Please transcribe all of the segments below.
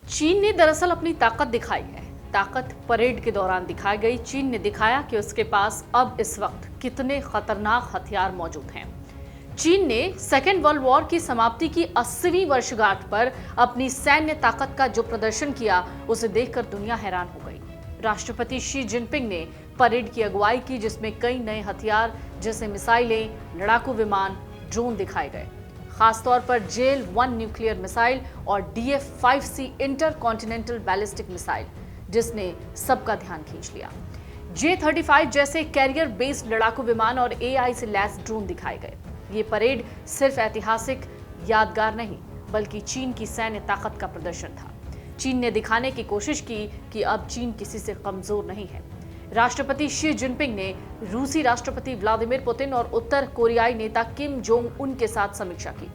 चीन ने दरअसल अपनी ताकत दिखाई है। ताकत परेड के दौरान दिखाई गई। चीन ने दिखाया कि उसके पास अब इस वक्त कितने खतरनाक हथियार मौजूद हैं। चीन ने सेकेंड वर्ल्ड वॉर की समाप्ति की 80वीं वर्षगांठ पर अपनी सैन्य ताकत का जो प्रदर्शन किया, उसे देखकर दुनिया हैरान हो गई। राष्ट्रपति शी जिनपिंग ने परेड की अगुवाई की, जिसमें कई नए हथियार जैसे मिसाइलें, लड़ाकू विमान, ड्रोन दिखाए गए। खासतौर पर JL-1 न्यूक्लियर मिसाइल और DF-5C inter continental ballistic missile, जिसने सबका ध्यान खींच लिया। J-35 जैसे कैरियर बेस्ड लड़ाकू विमान और AI से लैस ड्रोन दिखाए गए। ये परेड सिर्फ ऐतिहासिक यादगार नहीं, बल्कि चीन की सैन्य ताकत का प्रदर्शन था। चीन ने दिखाने की कोशिश की कि अब चीन किसी से कमजोर नहीं है। राष्ट्रपति शी जिनपिंग ने रूसी राष्ट्रपति व्लादिमीर पुतिन और उत्तर कोरियाई नेता किम जोंग उन के साथ समीक्षा की।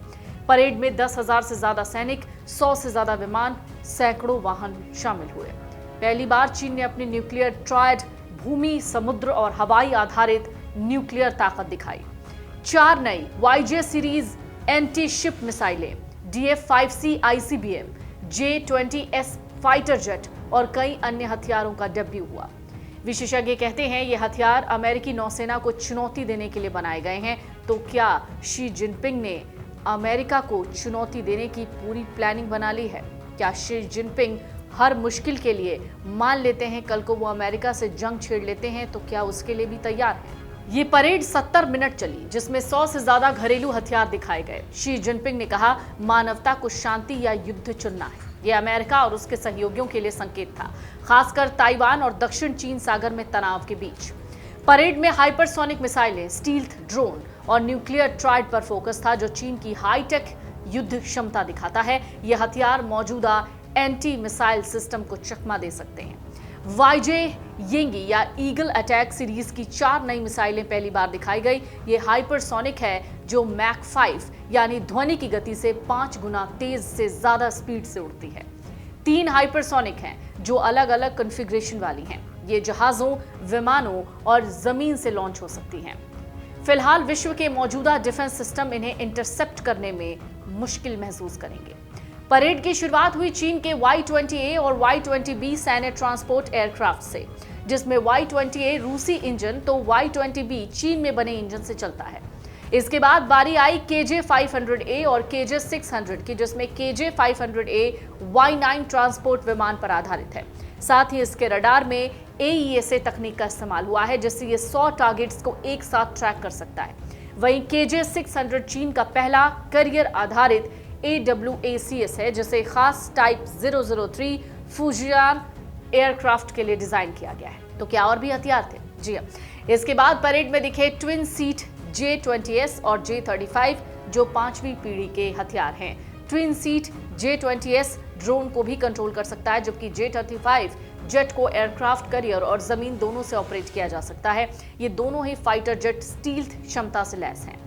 परेड में 10,000 से ज्यादा सैनिक, 100 से ज्यादा विमान, सैकड़ों वाहन शामिल हुए। पहली बार चीन ने अपनी न्यूक्लियर ट्रायड, भूमि, समुद्र और हवाई आधारित न्यूक्लियर ताकत दिखाई। 4 नई YJ सीरीज एंटी शिप मिसाइलें, DF-5C ICBM, J-20S fighter jet और कई अन्य हथियारों का डेब्यू हुआ। विशेषज्ञ कहते हैं ये हथियार अमेरिकी नौसेना को चुनौती देने के लिए बनाए गए हैं। तो क्या शी जिनपिंग ने अमेरिका को चुनौती देने की पूरी प्लानिंग बना ली है? क्या शी जिनपिंग हर मुश्किल के लिए मान लेते हैं कल को वो अमेरिका से जंग छेड़ लेते हैं? तो क्या उसके लिए भी तैयार है? ये परेड 70 मिनट चली, जिसमें 100 से ज्यादा घरेलू हथियार दिखाए गए। शी जिनपिंग ने कहा, मानवता को शांति या युद्ध चुनना है। यह अमेरिका और उसके सहयोगियों के लिए संकेत था, खासकर ताइवान और दक्षिण चीन सागर में तनाव के बीच। परेड में हाइपरसोनिक मिसाइलें, स्टील्थ ड्रोन और न्यूक्लियर ट्राइड पर फोकस था, जो चीन की हाईटेक युद्ध क्षमता दिखाता है। यह हथियार मौजूदा एंटी मिसाइल सिस्टम को चकमा दे सकते हैं। YJ येंगी या ईगल अटैक सीरीज की 4 नई मिसाइलें पहली बार दिखाई गई। ये हाइपरसोनिक है, जो मैक 5 यानी ध्वनि की गति से 5 गुना तेज से ज्यादा स्पीड से उड़ती है। 3 हाइपरसोनिक हैं, जो अलग अलग कॉन्फ़िगरेशन वाली हैं। ये जहाजों, विमानों और जमीन से लॉन्च हो सकती हैं। फिलहाल विश्व के मौजूदा डिफेंस सिस्टम इन्हें इंटरसेप्ट करने में मुश्किल महसूस करेंगे। परेड की शुरुआत हुई चीन के Y-20A और Y-20B सैन्य ट्रांसपोर्ट एयरक्राफ्ट से, जिसमें Y-20A रूसी इंजन तो Y-20B चीन में बने इंजन से चलता है। इसके बाद बारी आई KJ-500A और KJ-600 की, जिसमें KJ-500A Y-9 ट्रांसपोर्ट विमान पर आधारित है। साथ ही इसके रडार में AESA तकनीक का इस्तेमाल हुआ है, जिससे ये 100 टारगेट्स को एक साथ ट्रैक कर सकता है। वहीं KJ-600 चीन का पहला करियर आधारित AWACS है, जिसे खास टाइप 003 फुजियान एयरक्राफ्ट के लिए डिजाइन किया गया है। तो क्या और भी हथियार थे? जी हाँ, इसके बाद परेड में दिखे ट्विन सीट J-20S और J-35, जो 5वीं पीढ़ी के हथियार हैं। ट्विन सीट J-20S ड्रोन को भी कंट्रोल कर सकता है, जबकि J-35 जेट को एयरक्राफ्ट, करियर और जमीन दोनों से ऑपरेट किया जा सकता है। ये दोनों ही फाइटर जेट स्टील्थ क्षमता से लैस हैं।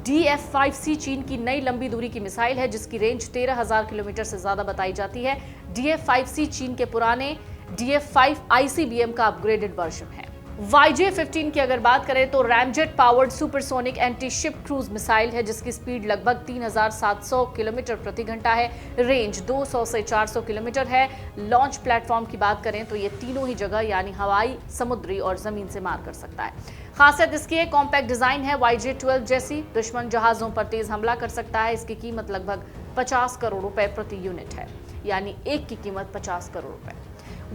DF-5C चीन की नई लंबी दूरी की मिसाइल है, जिसकी रेंज 13,000 किलोमीटर से ज्यादा बताई जाती है। DF-5C चीन के पुराने DF-5 ICBM का अपग्रेडेड वर्जन है। YJ-15 की अगर बात करें तो ramjet powered supersonic anti ship cruise missile है, जिसकी स्पीड लगभग 3,700 किलोमीटर प्रति घंटा है। रेंज 200 से 400 किलोमीटर है। लॉन्च प्लेटफॉर्म की बात करें तो ये तीनों ही जगह यानी हवाई, समुद्री और जमीन से मार कर सकता है। खासियत इसकी है कॉम्पैक्ट डिजाइन है। YJ-12 जैसी दुश्मन जहाजों पर तेज हमला कर सकता है। इसकी कीमत लगभग 50 करोड़ रुपए प्रति यूनिट है, यानी एक की कीमत 50 करोड़ रुपए।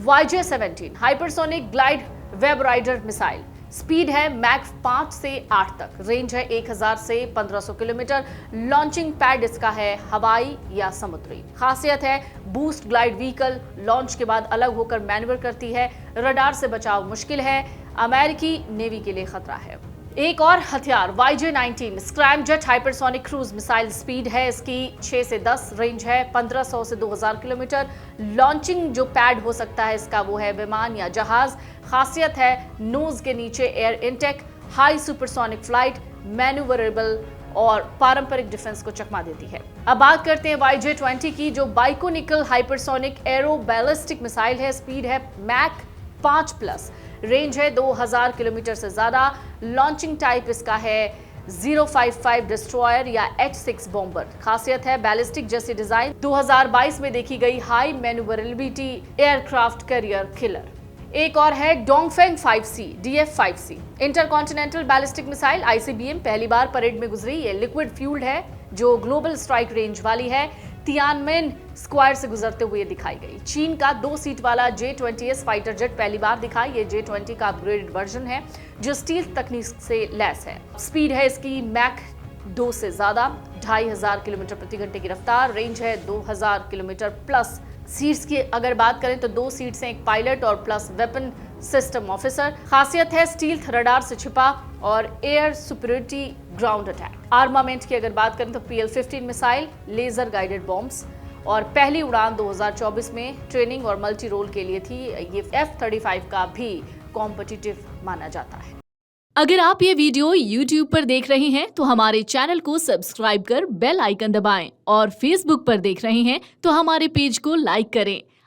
YJ-17 hypersonic glide wave rider missile, speed है मैक 5 से 8 तक, रेंज है 1000 से 1500 किलोमीटर। लॉन्चिंग पैड इसका है हवाई या समुद्री। खासियत है बूस्ट ग्लाइड व्हीकल लॉन्च के बाद अलग होकर मैन्यूवर करती है। रडार से बचाव मुश्किल है। अमेरिकी नेवी के लिए खतरा है। एक और हथियार YJ-19 scramjet hypersonic cruise missile, speed है इसकी 6 से 10, रेंज है 1500 से 2000 किलोमीटर। लॉन्चिंग जो पैड हो सकता है इसका वो है विमान या जहाज। खासियत है नोज के नीचे air intake, high supersonic flight, manoeuvrable और पारंपरिक डिफेंस को चकमा देती है। अब बात करते हैं YJ-20 की, जो बाइकोनिकल हाइपरसोनिक एरो बैलिस्टिक मिसाइल है। स्पीड है मैक 5+, रेंज है 2000 किलोमीटर से ज्यादा। लॉन्चिंग टाइप इसका है 055 डिस्ट्रॉयर या H6 बॉम्बर। खासियत है बैलिस्टिक जैसी डिजाइन। 2022 में देखी गई high manoeuvrability aircraft carrier killer. एक और है Dongfeng 5C DF5C intercontinental ballistic missile ICBM। पहली बार परेड में गुजरी। ये लिक्विड फ्यूल्ड है जो ग्लोबल स्ट्राइक रेंज वाली है। तियानमेन स्क्वायर से गुजरते हुए दिखाई गई। चीन का 2 सीट वाला J-20S फाइटर जेट पहली बार दिखा। ये J-20 का अपग्रेडेड वर्जन है जो स्टील्थ तकनीक से लैस है। स्पीड है इसकी मैक 2 से ज्यादा, 2500 किलोमीटर प्रति घंटे की रफ्तार। रेंज है 2000 किलोमीटर प्लस। सीट्स की अगर बात करें तो 2 सीट्स हैं, एक पायलट और प्लस वेपन सिस्टम ऑफिसर। खासियत है स्टील्थ रडार से छिपा और air superiority ground attack. Armament की अगर बात करें तो PL-15 missile, laser guided bombs और पहली उड़ान 2024 में ट्रेनिंग और मल्टी रोल के लिए थी। ये F-35 का भी कॉम्पिटिटिव माना जाता है। अगर आप ये वीडियो YouTube पर देख रहे हैं तो हमारे चैनल को सब्सक्राइब कर बेल आइकन दबाएं और Facebook पर देख रहे हैं तो हमारे पेज को लाइक करें।